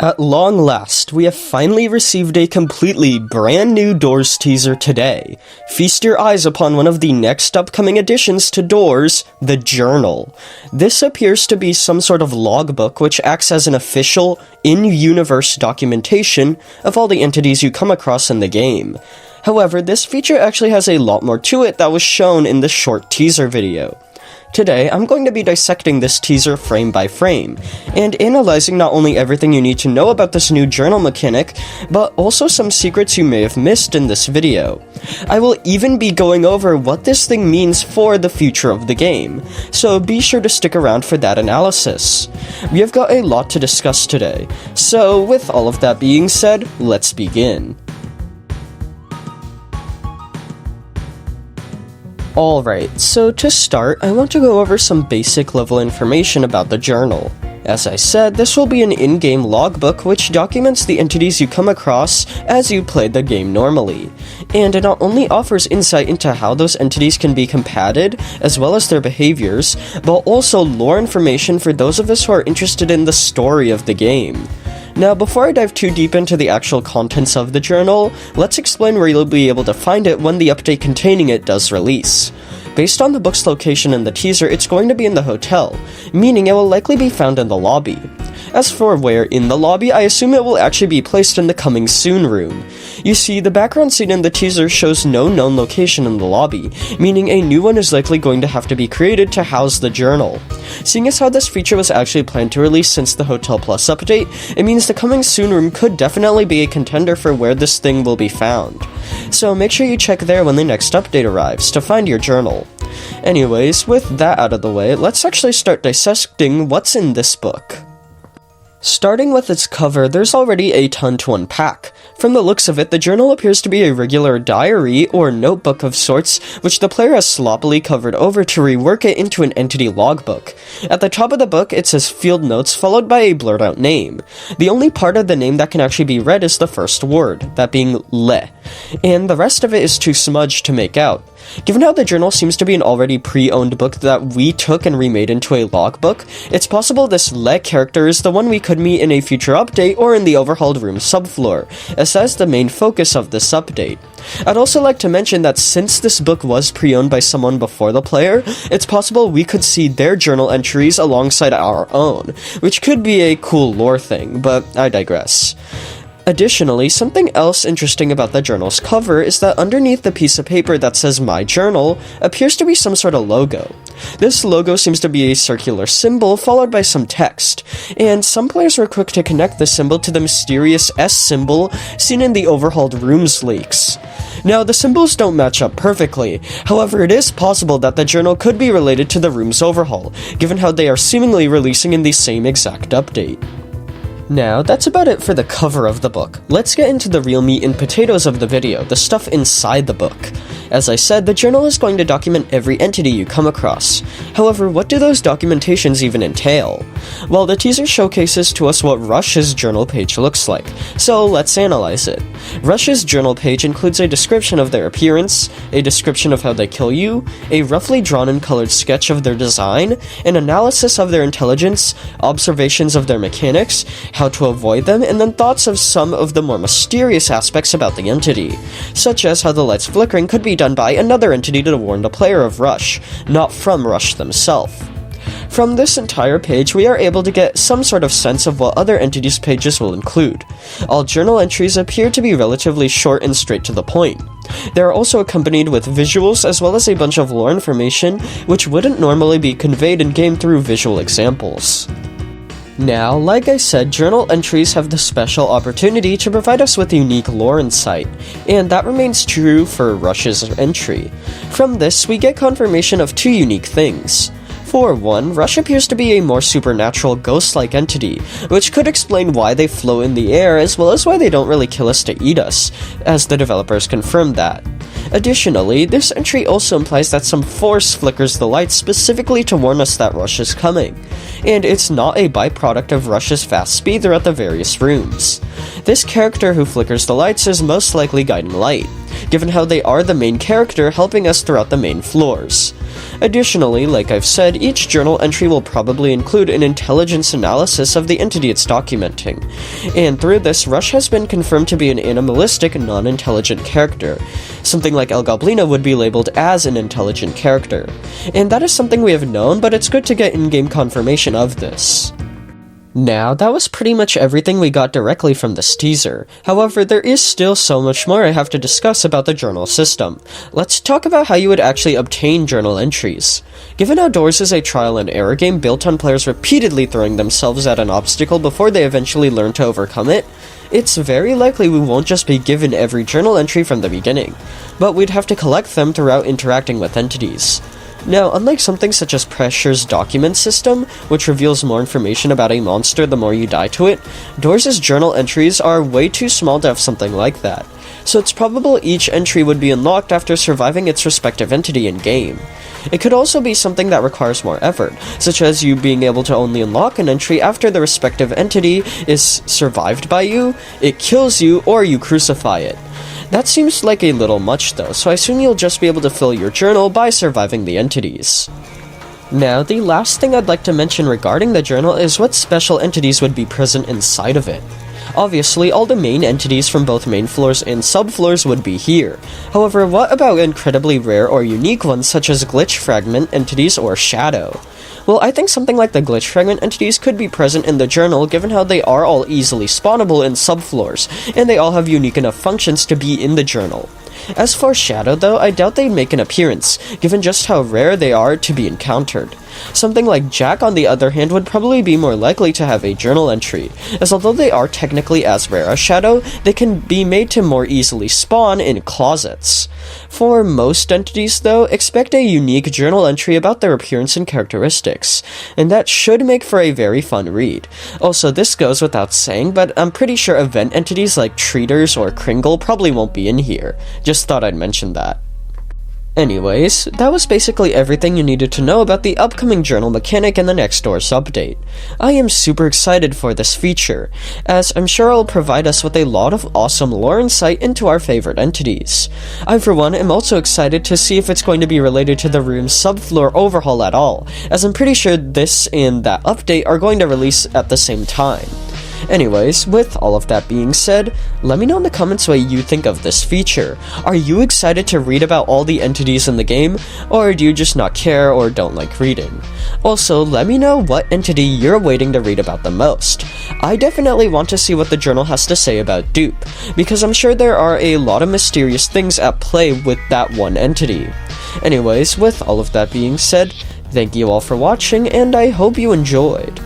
At long last, we have finally received a completely brand new Doors teaser today. Feast your eyes upon one of the next upcoming additions to Doors, the Journal. This appears to be some sort of logbook which acts as an official, in-universe documentation of all the entities you come across in the game. However, this feature actually has a lot more to it that was shown in the short teaser video. Today, I'm going to be dissecting this teaser frame by frame, and analyzing not only everything you need to know about this new journal mechanic, but also some secrets you may have missed in this video. I will even be going over what this thing means for the future of the game, so be sure to stick around for that analysis. We have got a lot to discuss today, so with all of that being said, let's begin. Alright, so to start, I want to go over some basic level information about the journal. As I said, this will be an in-game logbook which documents the entities you come across as you play the game normally. And it not only offers insight into how those entities can be combated, as well as their behaviors, but also lore information for those of us who are interested in the story of the game. Now, before I dive too deep into the actual contents of the journal, let's explain where you'll be able to find it when the update containing it does release. Based on the book's location in the teaser, it's going to be in the hotel, meaning it will likely be found in the lobby. As for where in the lobby, I assume it will actually be placed in the Coming Soon room. You see, the background scene in the teaser shows no known location in the lobby, meaning a new one is likely going to have to be created to house the journal. Seeing as how this feature was actually planned to release since the Hotel Plus update, it means the Coming Soon room could definitely be a contender for where this thing will be found. So make sure you check there when the next update arrives to find your journal. Anyways, with that out of the way, let's actually start dissecting what's in this book. Starting with its cover, there's already a ton to unpack. From the looks of it, the journal appears to be a regular diary or notebook of sorts, which the player has sloppily covered over to rework it into an entity logbook. At the top of the book, it says Field Notes followed by a blurred out name. The only part of the name that can actually be read is the first word, that being Le, and the rest of it is too smudged to make out. Given how the journal seems to be an already pre-owned book that we took and remade into a logbook, it's possible this Le character is the one we could meet in a future update or in the overhauled room subfloor, as that's the main focus of this update. I'd also like to mention that since this book was pre-owned by someone before the player, it's possible we could see their journal entries alongside our own, which could be a cool lore thing, but I digress. Additionally, something else interesting about the journal's cover is that underneath the piece of paper that says My Journal appears to be some sort of logo. This logo seems to be a circular symbol followed by some text, and some players were quick to connect the symbol to the mysterious S symbol seen in the overhauled rooms leaks. Now, the symbols don't match up perfectly, however it is possible that the journal could be related to the room's overhaul, given how they are seemingly releasing in the same exact update. Now, that's about it for the cover of the book. Let's get into the real meat and potatoes of the video, the stuff inside the book. As I said, the journal is going to document every entity you come across. However, what do those documentations even entail? Well, the teaser showcases to us what Rush's journal page looks like, so let's analyze it. Rush's journal page includes a description of their appearance, a description of how they kill you, a roughly drawn and colored sketch of their design, an analysis of their intelligence, observations of their mechanics, how to avoid them, and then thoughts of some of the more mysterious aspects about the entity, such as how the lights flickering could be done by another entity to warn the player of Rush, not from Rush themselves. From this entire page, we are able to get some sort of sense of what other entities' pages will include. All journal entries appear to be relatively short and straight to the point. They are also accompanied with visuals as well as a bunch of lore information which wouldn't normally be conveyed in-game through visual examples. Now, like I said, journal entries have the special opportunity to provide us with unique lore insight, and that remains true for Rush's entry. From this, we get confirmation of two unique things. For one, Rush appears to be a more supernatural ghost-like entity, which could explain why they float in the air as well as why they don't really kill us to eat us, as the developers confirmed that. Additionally, this entry also implies that some force flickers the lights specifically to warn us that Rush is coming, and it's not a byproduct of Rush's fast speed throughout the various rooms. This character who flickers the lights is most likely Guiding Light, given how they are the main character helping us throughout the main floors. Additionally, like I've said, each journal entry will probably include an intelligence analysis of the entity it's documenting, and through this, Rush has been confirmed to be an animalistic, non-intelligent character. Something like El Goblino would be labeled as an intelligent character, and that is something we have known, but it's good to get in-game confirmation of this. Now, that was pretty much everything we got directly from this teaser. However, there is still so much more I have to discuss about the journal system. Let's talk about how you would actually obtain journal entries. Given Outdoors is a trial and error game built on players repeatedly throwing themselves at an obstacle before they eventually learn to overcome it, it's very likely we won't just be given every journal entry from the beginning, but we'd have to collect them throughout interacting with entities. Now, unlike something such as Pressure's document system, which reveals more information about a monster the more you die to it, Doors' journal entries are way too small to have something like that, so it's probable each entry would be unlocked after surviving its respective entity in-game. It could also be something that requires more effort, such as you being able to only unlock an entry after the respective entity is survived by you, it kills you, or you crucify it. That seems like a little much though, so I assume you'll just be able to fill your journal by surviving the entities. Now, the last thing I'd like to mention regarding the journal is what special entities would be present inside of it. Obviously, all the main entities from both main floors and subfloors would be here. However, what about incredibly rare or unique ones such as glitch fragment entities or shadow? Well, I think something like the glitch fragment entities could be present in the journal given how they are all easily spawnable in subfloors, and they all have unique enough functions to be in the journal. As for Shadow though, I doubt they'd make an appearance, given just how rare they are to be encountered. Something like Jack on the other hand would probably be more likely to have a journal entry, as although they are technically as rare as Shadow, they can be made to more easily spawn in closets. For most entities though, expect a unique journal entry about their appearance and characteristics, and that should make for a very fun read. Also, this goes without saying, but I'm pretty sure event entities like Treaters or Kringle probably won't be in here. Just thought I'd mention that. Anyways, that was basically everything you needed to know about the upcoming journal mechanic in the Next Doors update. I am super excited for this feature, as I'm sure it'll provide us with a lot of awesome lore insight into our favorite entities. I for one am also excited to see if it's going to be related to the room's subfloor overhaul at all, as I'm pretty sure this and that update are going to release at the same time. Anyways, with all of that being said, let me know in the comments what you think of this feature. Are you excited to read about all the entities in the game, or do you just not care or don't like reading? Also, let me know what entity you're waiting to read about the most. I definitely want to see what the journal has to say about Dupe, because I'm sure there are a lot of mysterious things at play with that one entity. Anyways, with all of that being said, thank you all for watching, and I hope you enjoyed.